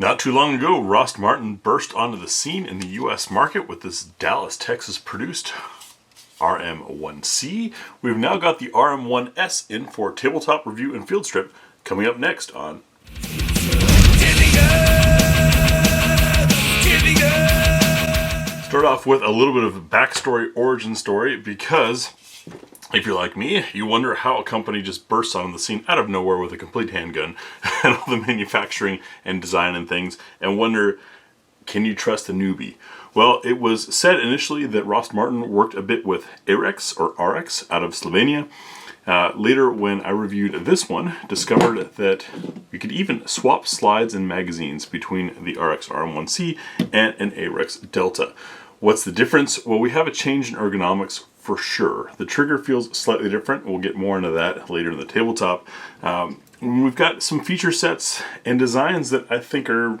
Not too long ago, Rost Martin burst onto the scene in the US market with this Dallas, Texas produced RM1C. We've now got the RM1S in for tabletop review and field strip coming up next on Start off with a little bit of a backstory, origin story, because if you're like me, you wonder how a company just bursts on the scene out of nowhere with a complete handgun and all the manufacturing and design and things, and wonder, can you trust a newbie? Well, it was said initially that Rost Martin worked a bit with RX or RX out of Slovenia. Later, when I reviewed this one, discovered that you could even swap slides and magazines between the RX RM1C and an ARX Delta. What's the difference? Well, we have a change in ergonomics for sure. The trigger feels slightly different. We'll get more into that later in the tabletop. We've got some feature sets and designs that I think are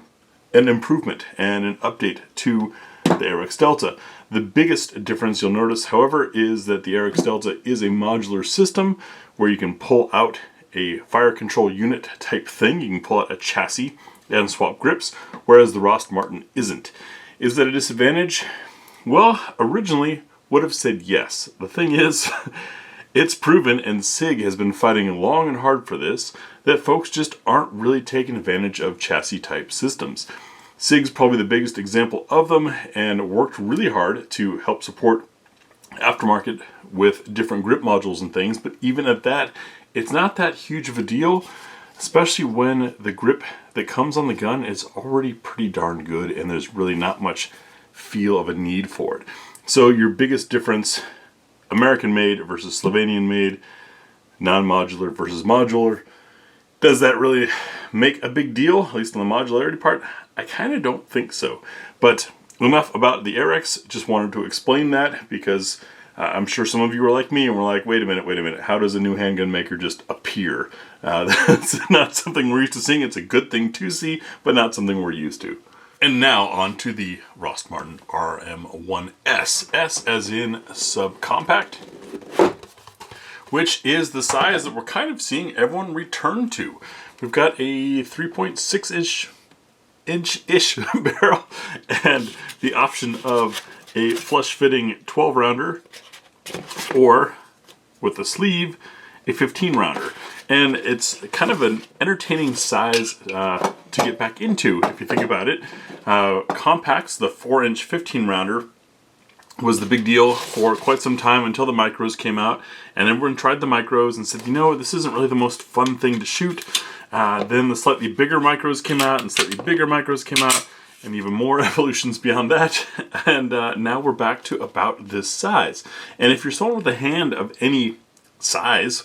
an improvement and an update to the ARX Delta. The biggest difference you'll notice, however, is that the ARX Delta is a modular system where you can pull out a fire control unit type thing. You can pull out a chassis and swap grips, whereas the Rost Martin isn't. Is that a disadvantage? Well, originally would have said yes. The thing is, it's proven, and SIG has been fighting long and hard for this, that folks just aren't really taking advantage of chassis type systems. SIG's probably the biggest example of them and worked really hard to help support aftermarket with different grip modules and things, but even at that, it's not that huge of a deal, especially when the grip that comes on the gun is already pretty darn good and there's really not much feel of a need for it. So your biggest difference, American made versus Slovenian made, non-modular versus modular, does that really make a big deal, at least on the modularity part? I kind of don't think so. But enough about the ARX, just wanted to explain that because I'm sure some of you are like me and were like, wait a minute, how does a new handgun maker just appear? That's not something we're used to seeing. It's a good thing to see, but not something we're used to. And now on to the Rost Martin RM1S, S as in subcompact, which is the size that we're kind of seeing everyone return to. We've got a 3.6 inch barrel and the option of a flush fitting 12 rounder or with the sleeve a 15 rounder. And it's kind of an entertaining size to get back into if you think about it. Compacts, the 4-inch 15 rounder, was the big deal for quite some time until the micros came out, and everyone tried the micros and said, you know, this isn't really the most fun thing to shoot. Then the slightly bigger micros came out, and slightly bigger micros came out, and even more evolutions beyond that, and now we're back to about this size. And if you're someone with a hand of any size,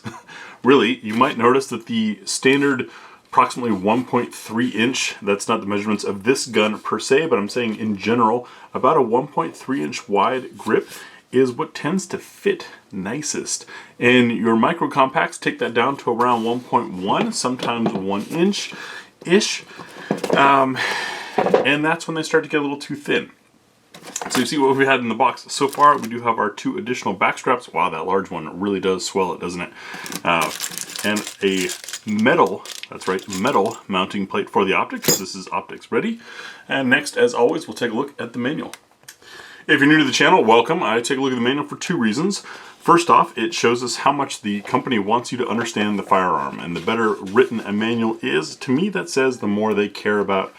really, you might notice that the standard approximately 1.3 inch, that's not the measurements of this gun per se, but I'm saying in general, about a 1.3 inch wide grip is what tends to fit nicest. And your micro compacts take that down to around 1.1, sometimes 1 inch-ish. And that's when they start to get a little too thin. So you see what we had in the box so far. We do have our 2 additional back straps. Wow, that large one really does swell it, doesn't it? And a metal, that's right, metal mounting plate for the optics. This is optics ready. And next, as always, we'll take a look at the manual. If you're new to the channel, welcome. I take a look at the manual for 2 reasons. First off, it shows us how much the company wants you to understand the firearm. And the better written a manual is, to me that says the more they care about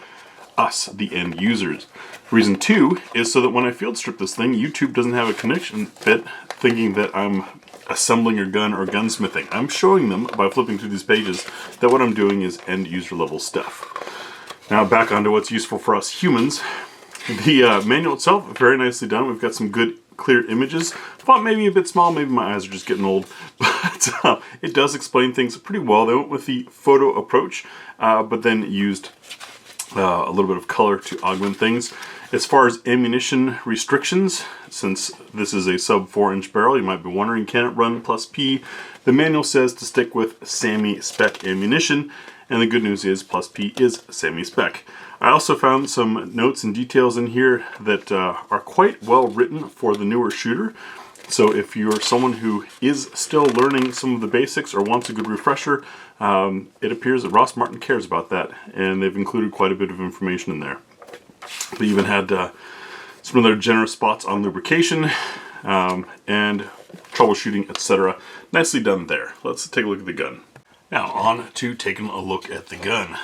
us, the end users. Reason 2 is so that when I field strip this thing, YouTube doesn't have a connection bit thinking that I'm assembling your gun or gunsmithing. I'm showing them by flipping through these pages that what I'm doing is end user level stuff. Now back onto what's useful for us humans. The manual itself, very nicely done. We've got some good clear images. Font maybe a bit small, maybe my eyes are just getting old, but it does explain things pretty well. They went with the photo approach, but then used a little bit of color to augment things. As far as ammunition restrictions, since this is a sub 4-inch barrel, you might be wondering, can it run plus P? The manual says to stick with SAMI spec ammunition, and the good news is plus P is SAMI spec. I also found some notes and details in here that are quite well written for the newer shooter. So if you're someone who is still learning some of the basics or wants a good refresher, it appears that Rost Martin cares about that, and they've included quite a bit of information in there. They even had some of their generous spots on lubrication and troubleshooting, etc. Nicely done there. Let's take a look at the gun. Now on to taking a look at the gun.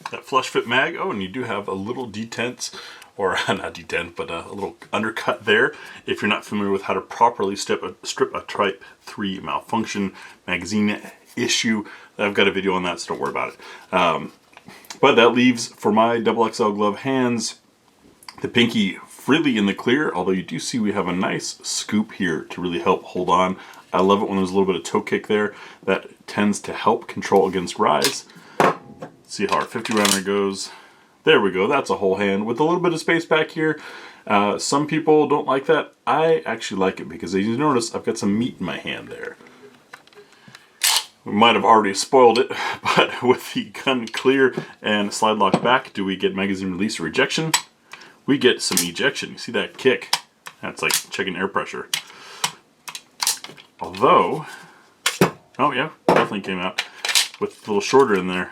That flush fit mag, oh, and you do have a little detent, or not detent, but a little undercut there. If you're not familiar with how to properly strip a Type 3 malfunction magazine issue, I've got a video on that, so don't worry about it. But that leaves, for my XXL glove hands, the pinky freely in the clear, although you do see we have a nice scoop here to really help hold on. I love it when there's a little bit of toe kick there. That tends to help control against rise. See how our 50 rounder goes. There we go, that's a whole hand with a little bit of space back here. Some people don't like that. I actually like it because, as you notice, I've got some meat in my hand there. We might have already spoiled it, but with the gun clear and slide lock back, do we get magazine release or ejection? We get some ejection. You see that kick? That's like checking air pressure. Although, oh yeah, definitely came out with a little shorter in there.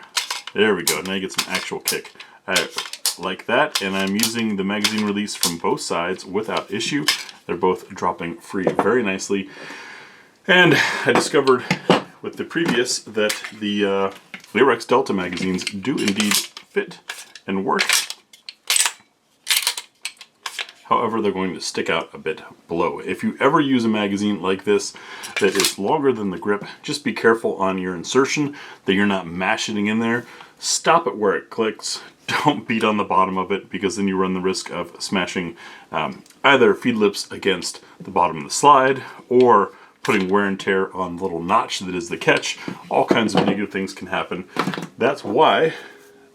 There we go, now you get some actual kick. I like that, and I'm using the magazine release from both sides without issue. They're both dropping free very nicely. And I discovered with the previous that the Lyrex Delta magazines do indeed fit and work. However, they're going to stick out a bit below. If you ever use a magazine like this that is longer than the grip, just be careful on your insertion that you're not mashing in there. Stop it where it clicks. Don't beat on the bottom of it, because then you run the risk of smashing either feed lips against the bottom of the slide or putting wear and tear on the little notch that is the catch. All kinds of negative things can happen. That's why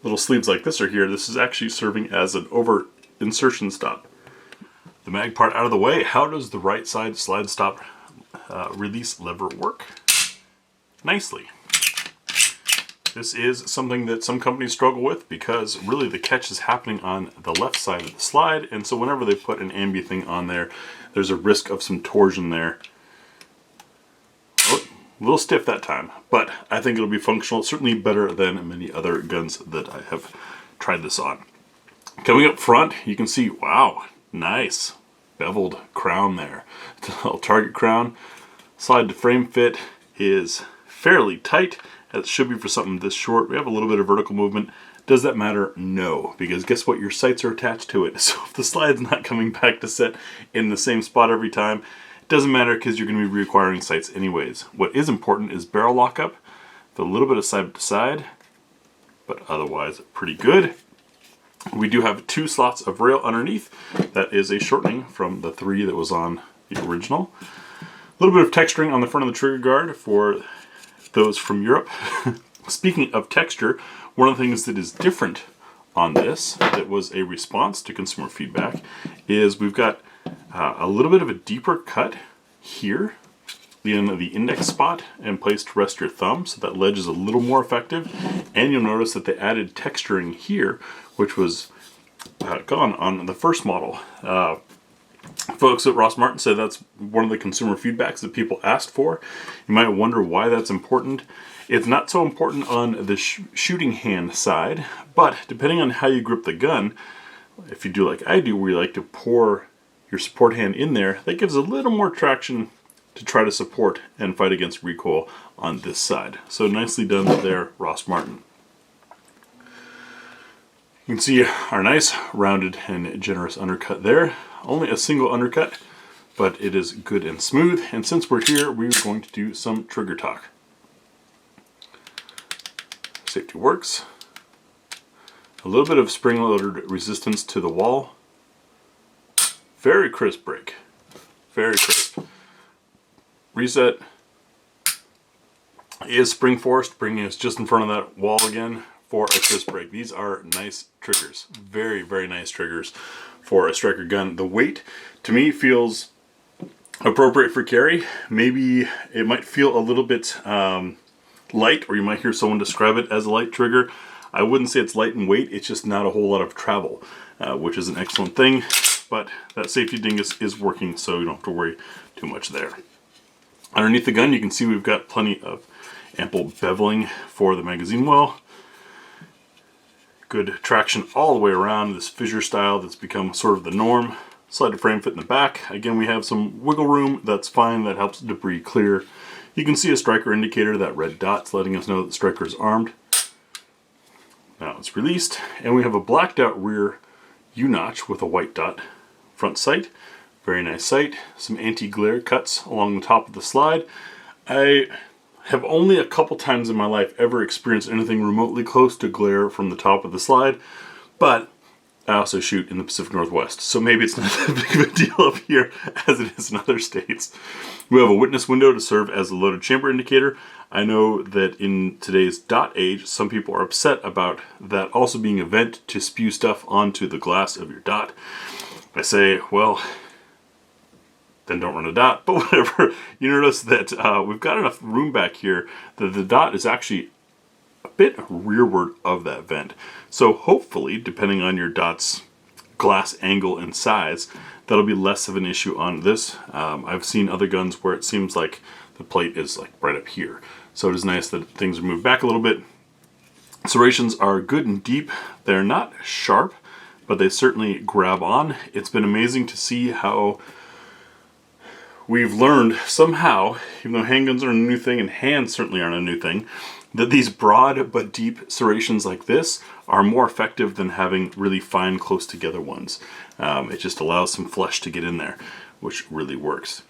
little sleeves like this are here. This is actually serving as an over insertion stop. The mag part out of the way, how does the right side slide stop release lever work? Nicely. This is something that some companies struggle with because really the catch is happening on the left side of the slide, and so whenever they put an ambi thing on there, there's a risk of some torsion there. Oh, a little stiff that time, but I think it'll be functional, certainly better than many other guns that I have tried this on. Coming up front, you can see, wow, nice beveled crown there. It's a little target crown. Slide to frame fit is fairly tight, as it should be for something this short. We have a little bit of vertical movement. Does that matter? No, because guess what? Your sights are attached to it. So if the slide's not coming back to set in the same spot every time, it doesn't matter because you're going to be reacquiring sights anyways. What is important is barrel lockup, with a little bit of side to side, but otherwise pretty good. We do have 2 slots of rail underneath. That is a shortening from the 3 that was on the original. A little bit of texturing on the front of the trigger guard for those from Europe. Speaking of texture, one of the things that is different on this, that was a response to consumer feedback, is we've got a little bit of a deeper cut here in the index spot and place to rest your thumb, so that ledge is a little more effective. And you'll notice that they added texturing here, which was gone on the first model. Folks at Rost Martin said that's one of the consumer feedbacks that people asked for. You might wonder why that's important. It's not so important on the shooting hand side, but depending on how you grip the gun, if you do like I do, where you like to pour your support hand in there, that gives a little more traction to try to support and fight against recoil on this side. So nicely done there, Rost Martin. You can see our nice rounded and generous undercut there. Only a single undercut, but it is good and smooth. And since we're here, we're going to do some trigger talk. Safety works. A little bit of spring-loaded resistance to the wall. Very crisp break. Very crisp. Reset is spring forced, bringing us just in front of that wall again for a crisp break. These are nice triggers. Very, very nice triggers for a striker gun. The weight, to me, feels appropriate for carry. Maybe it might feel a little bit light, or you might hear someone describe it as a light trigger. I wouldn't say it's light in weight, it's just not a whole lot of travel, which is an excellent thing. But that safety dingus is working, so you don't have to worry too much there. Underneath the gun, you can see we've got plenty of ample beveling for the magazine well. Good traction all the way around, this fissure style that's become sort of the norm. Slide frame fit in the back. Again, we have some wiggle room, that's fine, that helps debris clear. You can see a striker indicator, that red dot's letting us know that the striker is armed. Now it's released, and we have a blacked out rear U-notch with a white dot front sight. Very nice sight. Some anti-glare cuts along the top of the slide. I have only a couple times in my life ever experienced anything remotely close to glare from the top of the slide, but I also shoot in the Pacific Northwest, so maybe it's not that big of a deal up here as it is in other states. We have a witness window to serve as a loaded chamber indicator. I know that in today's dot age, some people are upset about that also being a vent to spew stuff onto the glass of your dot. I say, well, then don't run a dot, but whatever. You notice that we've got enough room back here that the dot is actually a bit rearward of that vent. So hopefully, depending on your dot's glass angle and size, that'll be less of an issue on this. I've seen other guns where it seems like the plate is like right up here. So it is nice that things are moved back a little bit. Serrations are good and deep. They're not sharp, but they certainly grab on. It's been amazing to see how we've learned somehow, even though handguns are a new thing and hands certainly aren't a new thing, that these broad but deep serrations like this are more effective than having really fine close together ones. It just allows some flesh to get in there, which really works.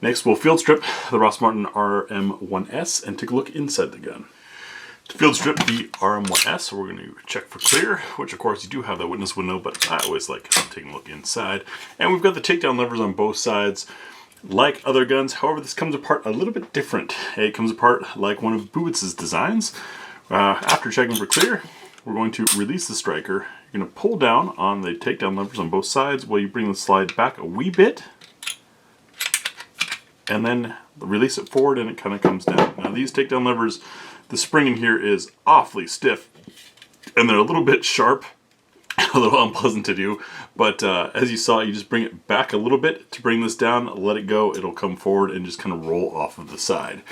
Next, we'll field strip the Rost RM1S and take a look inside the gun. To field strip the RM1S, we're going to check for clear, which of course you do have the witness window, but I always like taking a look inside. And we've got the takedown levers on both sides. Like other guns, however, this comes apart a little bit different. It comes apart like one of Bubitz's designs. After checking for clear, we're going to release the striker. You're going to pull down on the takedown levers on both sides while you bring the slide back a wee bit, and then release it forward and it kind of comes down. Now these takedown levers, the spring in here is awfully stiff, and they're a little bit sharp, a little unpleasant to do, but as you saw, you just bring it back a little bit to bring this down, let it go, it'll come forward and just kind of roll off of the side.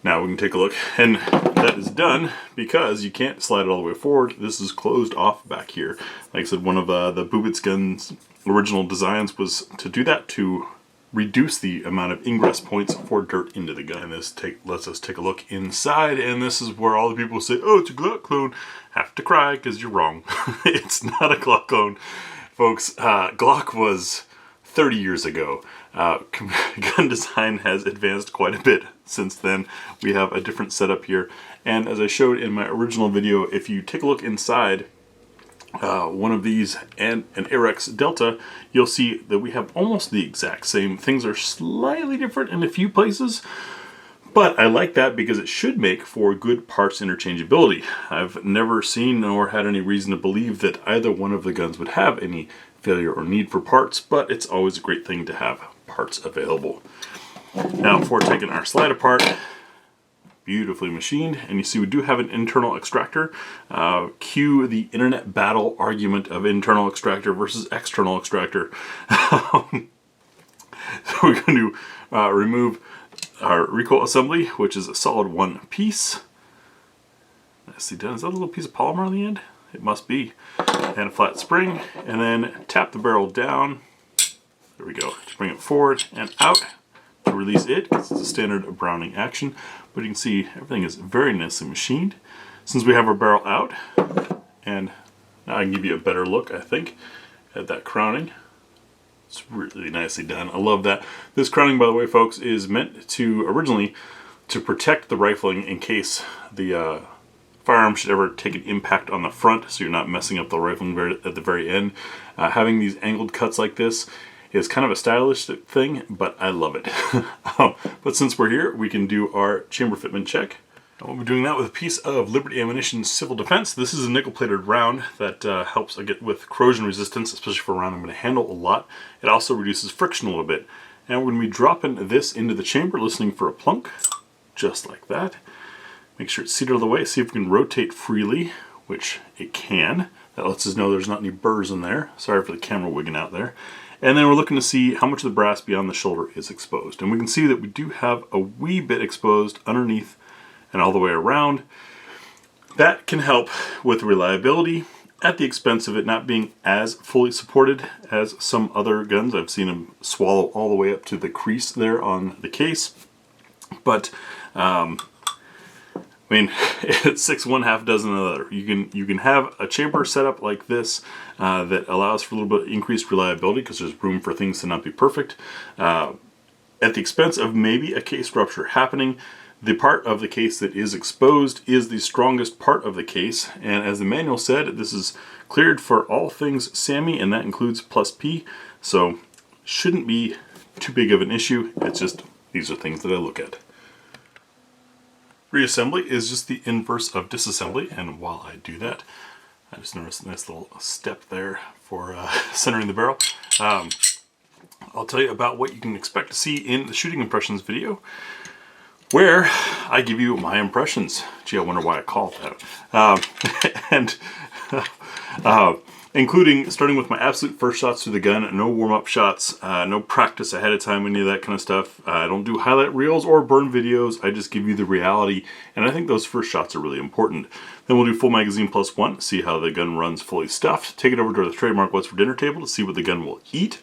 Now we can take a look, and that is done because you can't slide it all the way forward. This is closed off back here. Like I said, one of the Bubitz gun's original designs was to do that, to reduce the amount of ingress points for dirt into the gun. And this lets us take a look inside, and this is where all the people say, oh, it's a Glock clone. Have to cry because you're wrong. It's not a Glock clone. Folks, Glock was 30 years ago. Gun design has advanced quite a bit since then. We have a different setup here. And as I showed in my original video, if you take a look inside one of these and an Arex Delta, you'll see that we have almost the exact same. Things are slightly different in a few places, but I like that because it should make for good parts interchangeability. I've never seen nor had any reason to believe that either one of the guns would have any failure or need for parts, but it's always a great thing to have parts available. Now, before taking our slide apart, beautifully machined, and you see we do have an internal extractor. Cue the internet battle argument of internal extractor versus external extractor. So we're going to remove our recoil assembly, which is a solid one piece. Nicely done. Is that a little piece of polymer on the end? It must be. And a flat spring, and then tap the barrel down. There we go. To bring it forward and out to release it, because it's a standard Browning action. But you can see everything is very nicely machined. Since we have our barrel out, and now I can give you a better look, I think, at that crowning. It's really nicely done. I love that. This crowning, by the way, folks, is meant to originally to protect the rifling in case the firearm should ever take an impact on the front, so you're not messing up the rifling at the very end. Having these angled cuts like this is kind of a stylish thing, but I love it. But since we're here, we can do our chamber fitment check. And we'll be doing that with a piece of Liberty Ammunition Civil Defense. This is a nickel-plated round that helps with corrosion resistance, especially for a round I'm going to handle a lot. It also reduces friction a little bit. And we're going to be dropping this into the chamber, listening for a plunk, just like that. Make sure it's seated out of the way. See if we can rotate freely, which it can. That lets us know there's not any burrs in there. Sorry for the camera wigging out there. And then we're looking to see how much of the brass beyond the shoulder is exposed. And we can see that we do have a wee bit exposed underneath and all the way around. That can help with reliability at the expense of it not being as fully supported as some other guns. I've seen them swallow all the way up to the crease there on the case. But I mean, it's 6 1/2 dozen another. You can have a chamber setup like this that allows for a little bit increased reliability because there's room for things to not be perfect, at the expense of maybe a case rupture happening. The part of the case that is exposed is the strongest part of the case, and as the manual said, this is cleared for all things SAMI, and that includes plus P, so shouldn't be too big of an issue. It's just these are things that I look at. Reassembly is just the inverse of disassembly, and while I do that, I just noticed a nice little step there for centering the barrel. I'll tell you about what you can expect to see in the shooting impressions video, where I give you my impressions. Gee, I wonder why I call it that. Including starting with my absolute first shots through the gun, no warm-up shots, no practice ahead of time, any of that kind of stuff. I don't do highlight reels or burn videos, I just give you the reality, and I think those first shots are really important. Then we'll do full magazine plus 1, see how the gun runs fully stuffed, take it over to the trademark What's for Dinner table to see what the gun will eat,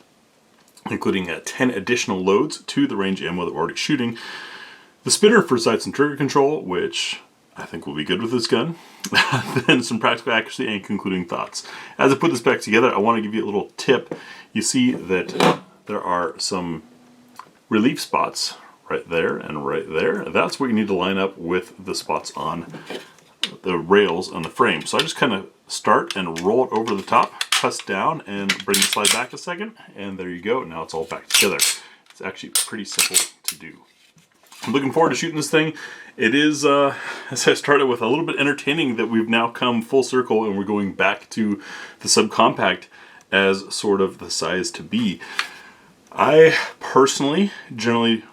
including 10 additional loads to the range ammo that we're already shooting. The spinner for sights and trigger control, which I think will be good with this gun. Then some practical accuracy and concluding thoughts. As I put this back together, I want to give you a little tip. You see that there are some relief spots right there and right there. That's what you need to line up with the spots on the rails on the frame. So I just kind of start and roll it over the top, press down, and bring the slide back a second, and there you go. Now it's all back together. It's actually pretty simple to do. I'm looking forward to shooting this thing. It is, as I started with, a little bit entertaining that we've now come full circle and we're going back to the subcompact as sort of the size to be. I personally generally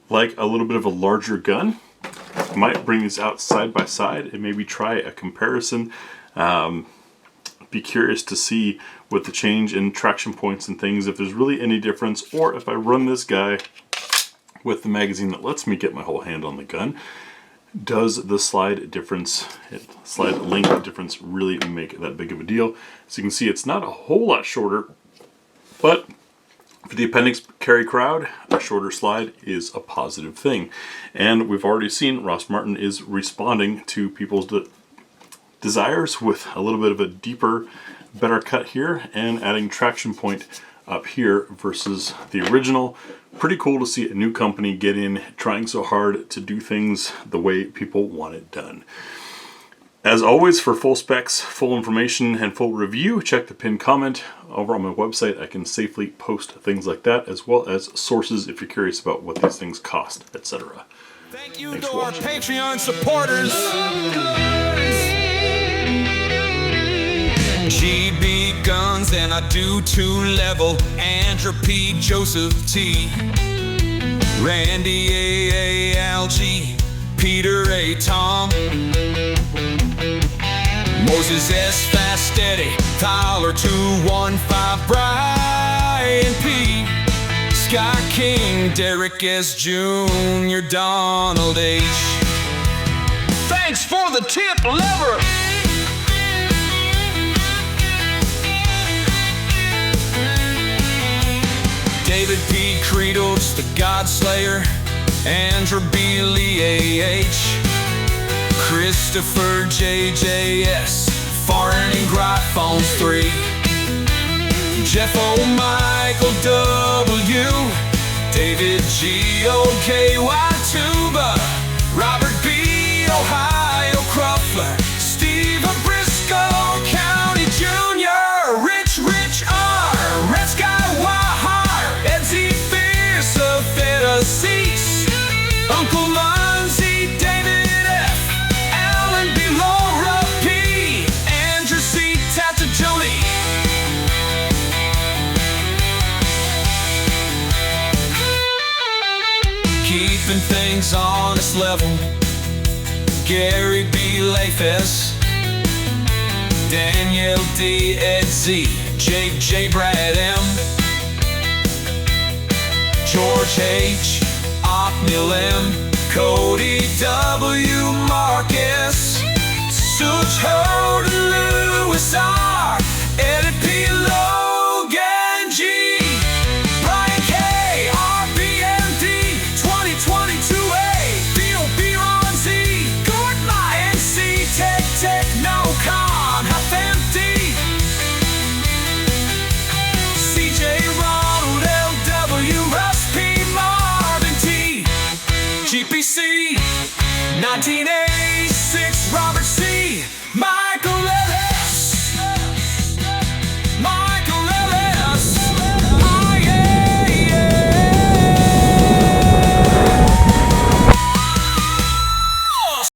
like a little bit of a larger gun. I might bring these out side by side and maybe try a comparison. Be curious to see with the change in traction points and things, if there's really any difference, or if I run this guy with the magazine that lets me get my whole hand on the gun, does the slide length difference really make that big of a deal? As you can see, it's not a whole lot shorter, but for the appendix carry crowd, a shorter slide is a positive thing. And we've already seen Rost Martin is responding to people's desires with a little bit of a deeper, better cut here and adding traction point up here versus the original. Pretty cool to see a new company get in, trying so hard to do things the way people want it done. As always, for full specs, full information, and full review, check the pinned comment over on my website. I can safely post things like that, as well as sources if you're curious about what these things cost, etc. Thank you to our Patreon supporters. GBGuns, and I do 2-level, Andrew P, Joseph T, Randy A, Algie, Peter A, Tom, Moses S, Fast Steady, Tyler 215, Brian P, Scott King, Derek S, Jr., Donald H. Thanks for the tip, Lever. David P. Credos, the Godslayer, Andrew B. Lee A.H., Christopher J.J.S., Foreign and Phones 3, Jeff O. Michael W., David G. O.K.Y. Tuba, Robert B. Ohio Cruffler, Steve Briscoe County Jr., Rich R., Red Sky Cease, Uncle Munzie, David F., Alan B., Laura P., Andrew C., Tata Joni. Keeping things on this level, Gary B. Lafes, Danielle D. Ed Z., Jake J. Brad M., George H, Othniel M, Cody W, Marcus, Such, Harold, and Lewis R, Edit P, Logan G, Brian K, RBMD, 2022A, Theo B, Ron Z, Gordon INC, Tech Technocom, Half Empty, CJ, Ronald, LW, Russ P, Marvin T, GPC, 1980.